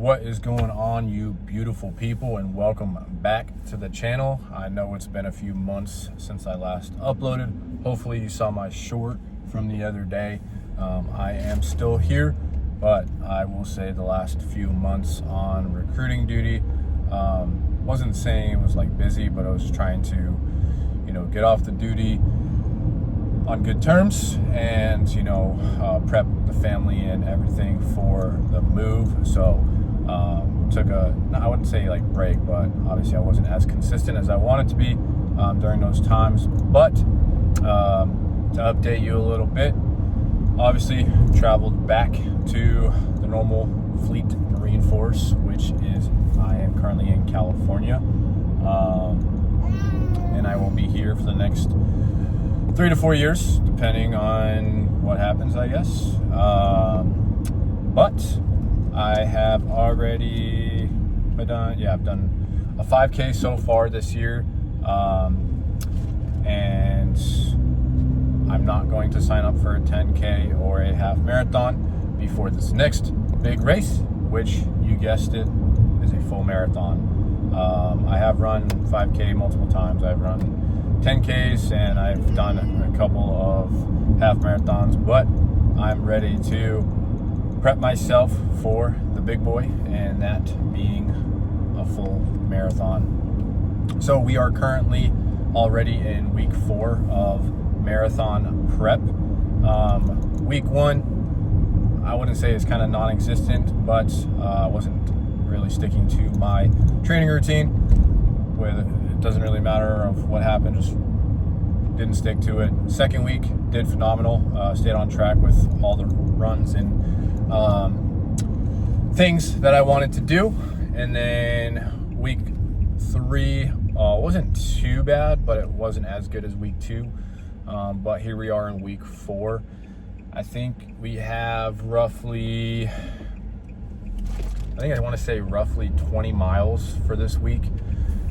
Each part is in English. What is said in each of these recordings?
What is going on, you beautiful people, and welcome back to the channel. I know it's been a few months since I last uploaded. Hopefully you saw my short from the other day. I am still here, but I will say the last few months on recruiting duty, wasn't saying it was like busy, but I was trying to, get off the duty on good terms and, prep the family and everything for the move. So took I wouldn't say like break, but obviously I wasn't as consistent as I wanted to be during those times. But to update you a little bit, obviously traveled back to the normal Fleet Marine Force, which is, I am currently in California, and I will be here for the next 3 to 4 years, depending on what happens, I guess. But I have already I've done a 5K so far this year, and I'm not going to sign up for a 10K or a half marathon before this next big race, which, you guessed it, is a full marathon. I have run 5K multiple times. I've run 10Ks and I've done a couple of half marathons, but I'm ready to prep myself for the big boy, and that being a full marathon. So we are currently already in week 4 of marathon prep. Week 1, I wouldn't say it's kind of non-existent, but I wasn't really sticking to my training routine. It doesn't really matter of what happened, just didn't stick to it. Second week, did phenomenal. Stayed on track with all the runs and things that I wanted to do. And then week 3 wasn't too bad, but it wasn't as good as week 2. But here we are in week 4. I think we have roughly 20 miles for this week,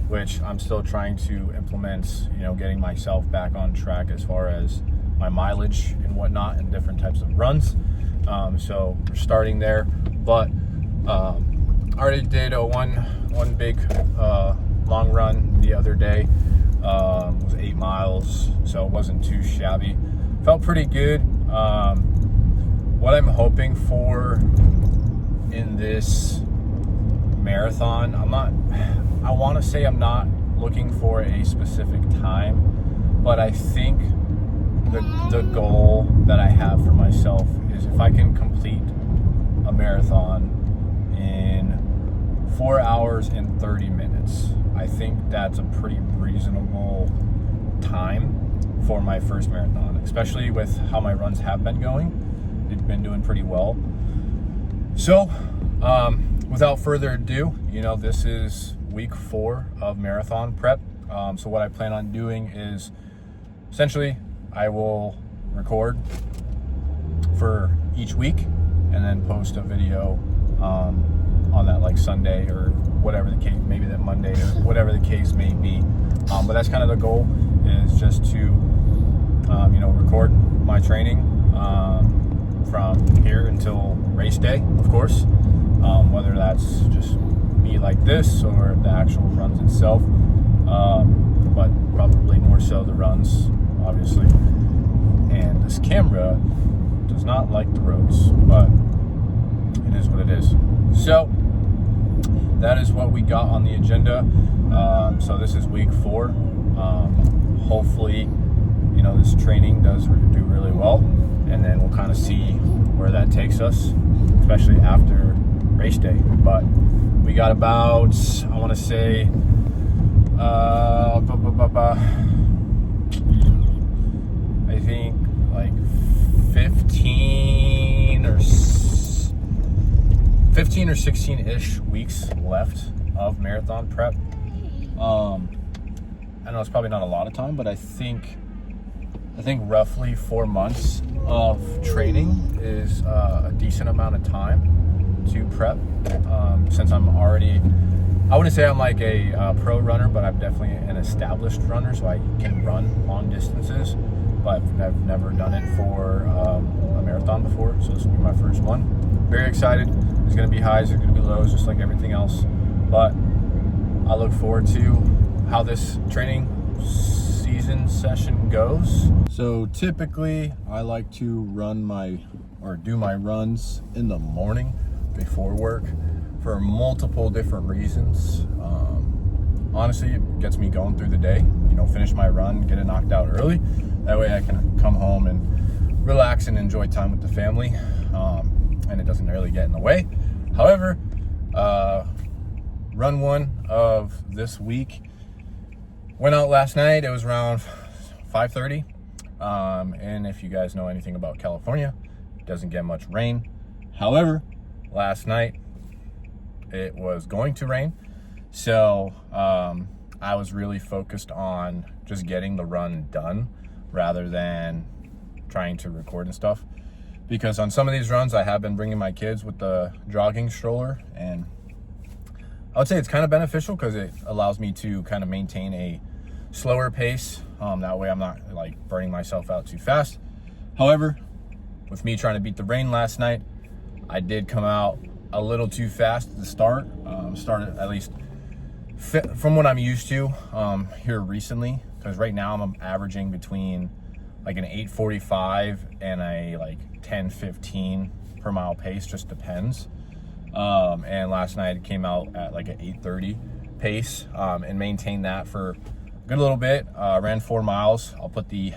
which I'm still trying to implement, getting myself back on track as far as my mileage and whatnot and different types of runs. So we're starting there, but already did one big long run the other day. It was 8 miles, so it wasn't too shabby. Felt pretty good. What I'm hoping for in this marathon, I want to say I'm not looking for a specific time, but I think the goal that I have for myself is if I can complete a marathon in 4 hours and 30 minutes, I think that's a pretty reasonable time for my first marathon, especially with how my runs have been going. They've been doing pretty well. So without further ado, this is week 4 of marathon prep. So what I plan on doing is, essentially, I will record for each week and then post a video on that, like Sunday or whatever the case, maybe that Monday or whatever the case may be. But that's kind of the goal, is just to record my training from here until race day, of course. Whether that's just me like this or the actual runs itself, but probably more so the runs, obviously. And this camera does not like the roads, but it is what it is. So that is what we got on the agenda. So this is week 4. Hopefully, this training does do really well, and then we'll kind of see where that takes us, especially after race day. But we got about, I want to say, I think like 15 or 16-ish weeks left of marathon prep. I know it's probably not a lot of time, but I think roughly 4 months of training is a decent amount of time to prep. Since I'm already, I wouldn't say I'm like a pro runner, but I'm definitely an established runner, so I can run long distances. But I've never done it for a marathon before, so this will be my first one. Very excited. There's going to be highs, there's going to be lows, just like everything else. But I look forward to how this training season session goes. So typically I like to do my runs in the morning before work for multiple different reasons. Honestly, it gets me going through the day, you know, finish my run, get it knocked out early. That way I can come home and relax and enjoy time with the family, and it doesn't really get in the way. However, run one of this week went out last night. It was around 5:30, and if you guys know anything about California, it doesn't get much rain. However, last night it was going to rain, so I was really focused on just getting the run done rather than trying to record and stuff, because on some of these runs I have been bringing my kids with the jogging stroller, and I would say it's kind of beneficial because it allows me to kind of maintain a slower pace. That way I'm not like burning myself out too fast. However, with me trying to beat the rain last night, I did come out a little too fast at the start. Started at least from what I'm used to here recently, because right now I'm averaging between like an 8:45 and a like 10:15 per mile pace, just depends. And last night it came out at like an 8:30 pace, and maintained that for a good little bit. Ran 4 miles. I'll put the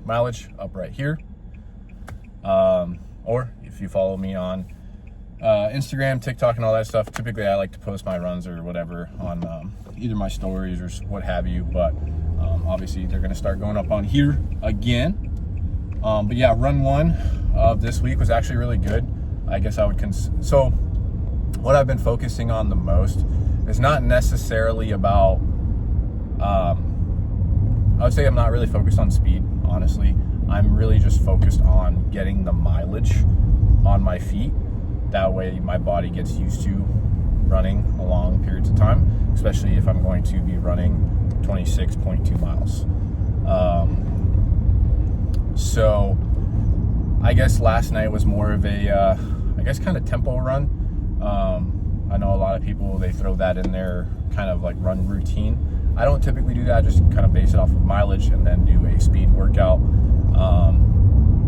mileage up right here. Or if you follow me on Instagram, TikTok, and all that stuff, typically I like to post my runs or whatever on either my stories or what have you, but obviously they're going to start going up on here again. But yeah, run one of this week was actually really good. I guess I would so what I've been focusing on the most is not necessarily about I would say I'm not really focused on speed, honestly. I'm really just focused on getting the mileage on my feet. That way my body gets used to running a long periods of time, especially if I'm going to be running 26.2 miles. So I guess last night was more of a, I guess kind of tempo run. I know a lot of people, they throw that in their kind of like run routine. I don't typically do that. I just kind of base it off of mileage and then do a speed workout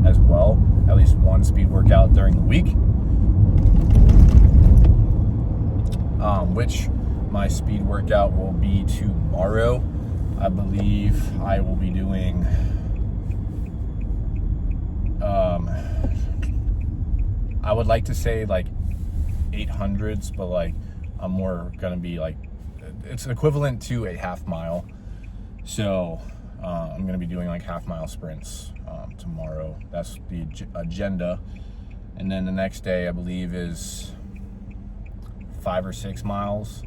as well. At least one speed workout during the week. Which my speed workout will be tomorrow. I believe I will be doing I would like to say like 800s, but like I'm more gonna be like, it's equivalent to a half mile. So I'm gonna be doing like half mile sprints tomorrow. That's the agenda. And then the next day I believe is 5 or 6 miles.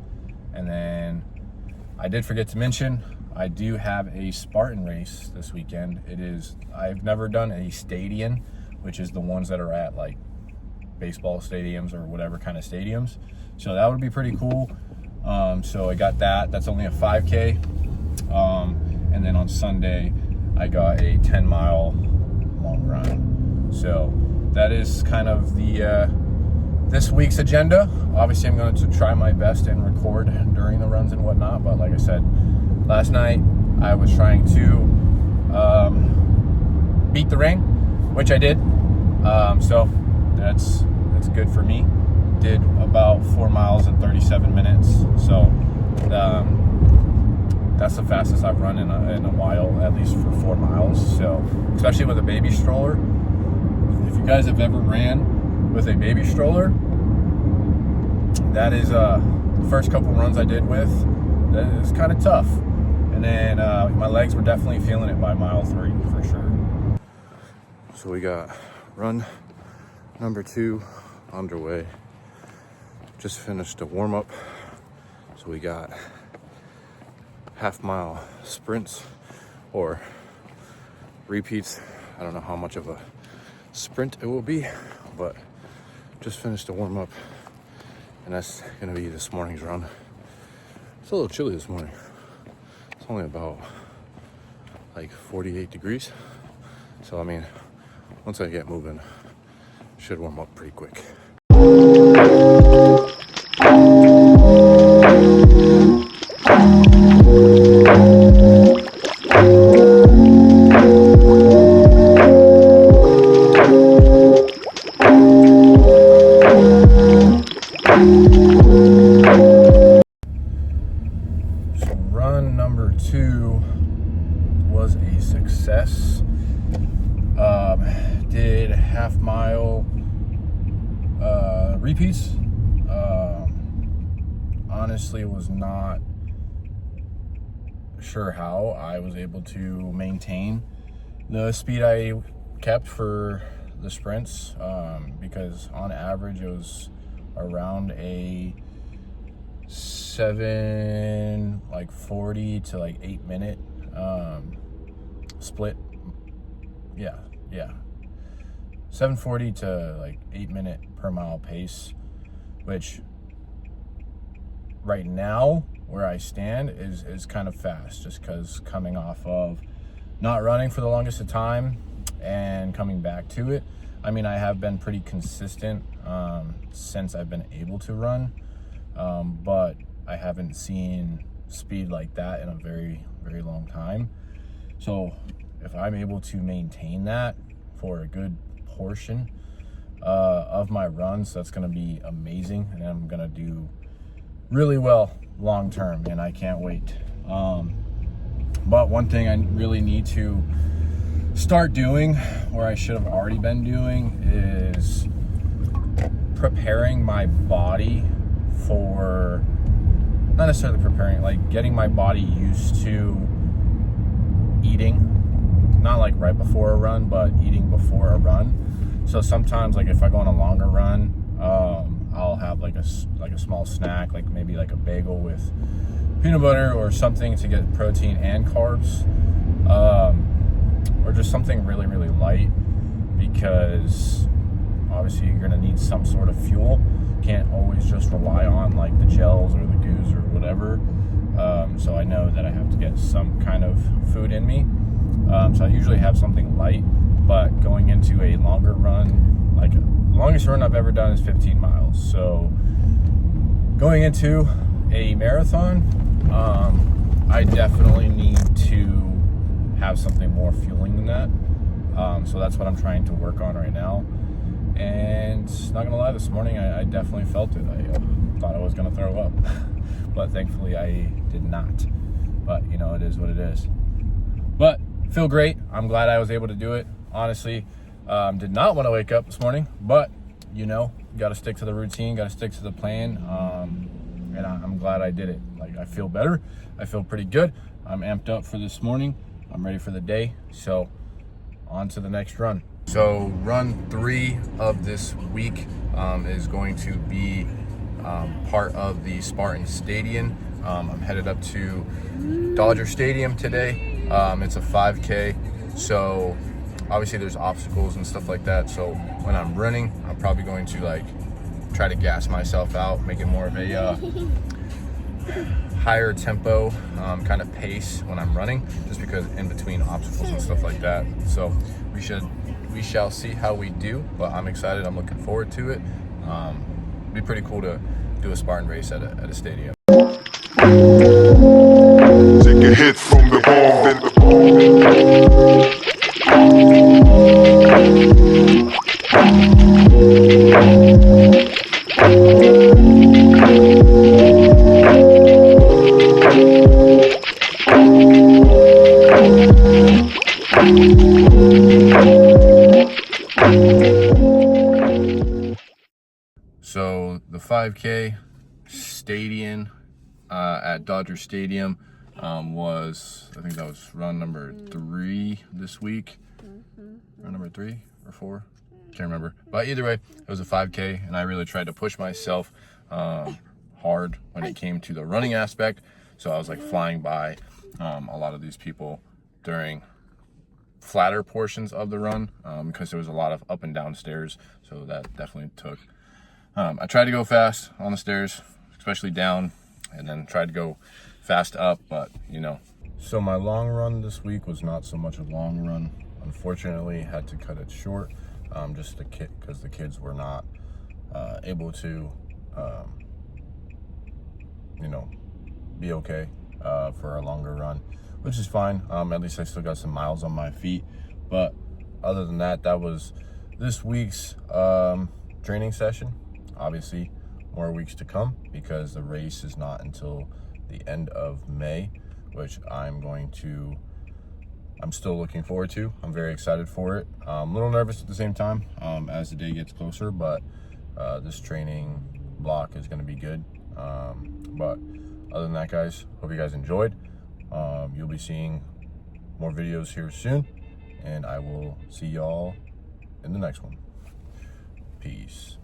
And then I did forget to mention, I do have a Spartan race this weekend. I've never done a stadium, which is the ones that are at like baseball stadiums or whatever kind of stadiums. So that would be pretty cool. So I got that. That's only a 5K. And then on Sunday, I got a 10-mile long run. So that is kind of the this week's agenda. Obviously, I'm going to try my best and record during the runs and whatnot. But like I said, last night I was trying to beat the rain, which I did. So that's good for me. Did about 4 miles in 37 minutes. So that's the fastest I've run in a while, at least for 4 miles. So especially with a baby stroller. If you guys have ever ran with a baby stroller, that is the first couple runs I did with, that is kind of tough. And then my legs were definitely feeling it by mile 3 for sure. So we got run number 2 underway. Just finished a warm-up. So we got half-mile sprints or repeats. I don't know how much of a sprint it will be, but just finished a warm-up, and that's gonna be this morning's run. It's a little chilly this morning. It's only about like 48 degrees. So I mean, once I get moving, should warm up pretty quick. repeats. Honestly, was not sure how I was able to maintain the speed I kept for the sprints, because on average it was around a 7:40 to 8 minute split. Yeah 7:40 to 8 minute per mile pace, which right now where I stand is kind of fast, just because coming off of not running for the longest of time and coming back to it. I mean, I have been pretty consistent since I've been able to run, but I haven't seen speed like that in a very, very long time. So if I'm able to maintain that for a good portion of my runs, that's going to be amazing, and I'm going to do really well long term, and I can't wait. But one thing I really need to start doing, or I should have already been doing, is preparing my body for, not necessarily preparing, getting my body used to eating, not right before a run, but eating before a run. So sometimes, if I go on a longer run, I'll have a small snack, maybe a bagel with peanut butter or something to get protein and carbs, or just something really, really light, because obviously you're going to need some sort of fuel. Can't always just rely on the gels or the goos or whatever. So I know that I have to get some kind of food in me. So I usually have something light, but going into a longer run, the longest run I've ever done is 15 miles. So going into a marathon, I definitely need to have something more fueling than that. So that's what I'm trying to work on right now. And not gonna lie, this morning I definitely felt it. I thought I was gonna throw up, but thankfully I did not. But it is what it is. But feel great. I'm glad I was able to do it. Honestly, did not want to wake up this morning, but got to stick to the routine, got to stick to the plan. And I'm glad I did it. I feel better. I feel pretty good. I'm amped up for this morning. I'm ready for the day. So on to the next run. So run 3 of this week is going to be part of the Spartan Stadium. I'm headed up to Dodger Stadium today. It's a 5K. So obviously there's obstacles and stuff like that. So when I'm running, I'm probably going to try to gas myself out, make it more of a higher tempo kind of pace when I'm running, just because in between obstacles and stuff like that. So we shall see how we do, but I'm excited. I'm looking forward to it. It'd be pretty cool to do a Spartan race at a stadium. Take a hit from the ball, then the So the 5K stadium at Dodger Stadium was, I think that was run number 3 this week. Run number 3 or 4, can't remember. But either way, it was a 5K, and I really tried to push myself hard when it came to the running aspect. So I was flying by a lot of these people during flatter portions of the run, because there was a lot of up and down stairs. So that definitely took. I tried to go fast on the stairs, especially down, and then tried to go fast up, but So my long run this week was not so much a long run. Unfortunately, had to cut it short, just because the kids were not able to, be okay for a longer run, which is fine. At least I still got some miles on my feet. But other than that, that was this week's training session. Obviously, more weeks to come, because the race is not until the end of May, which I'm still looking forward to. I'm very excited for it. I'm a little nervous at the same time as the day gets closer, but this training block is going to be good. But other than that, guys, hope you guys enjoyed. You'll be seeing more videos here soon, and I will see y'all in the next one. Peace.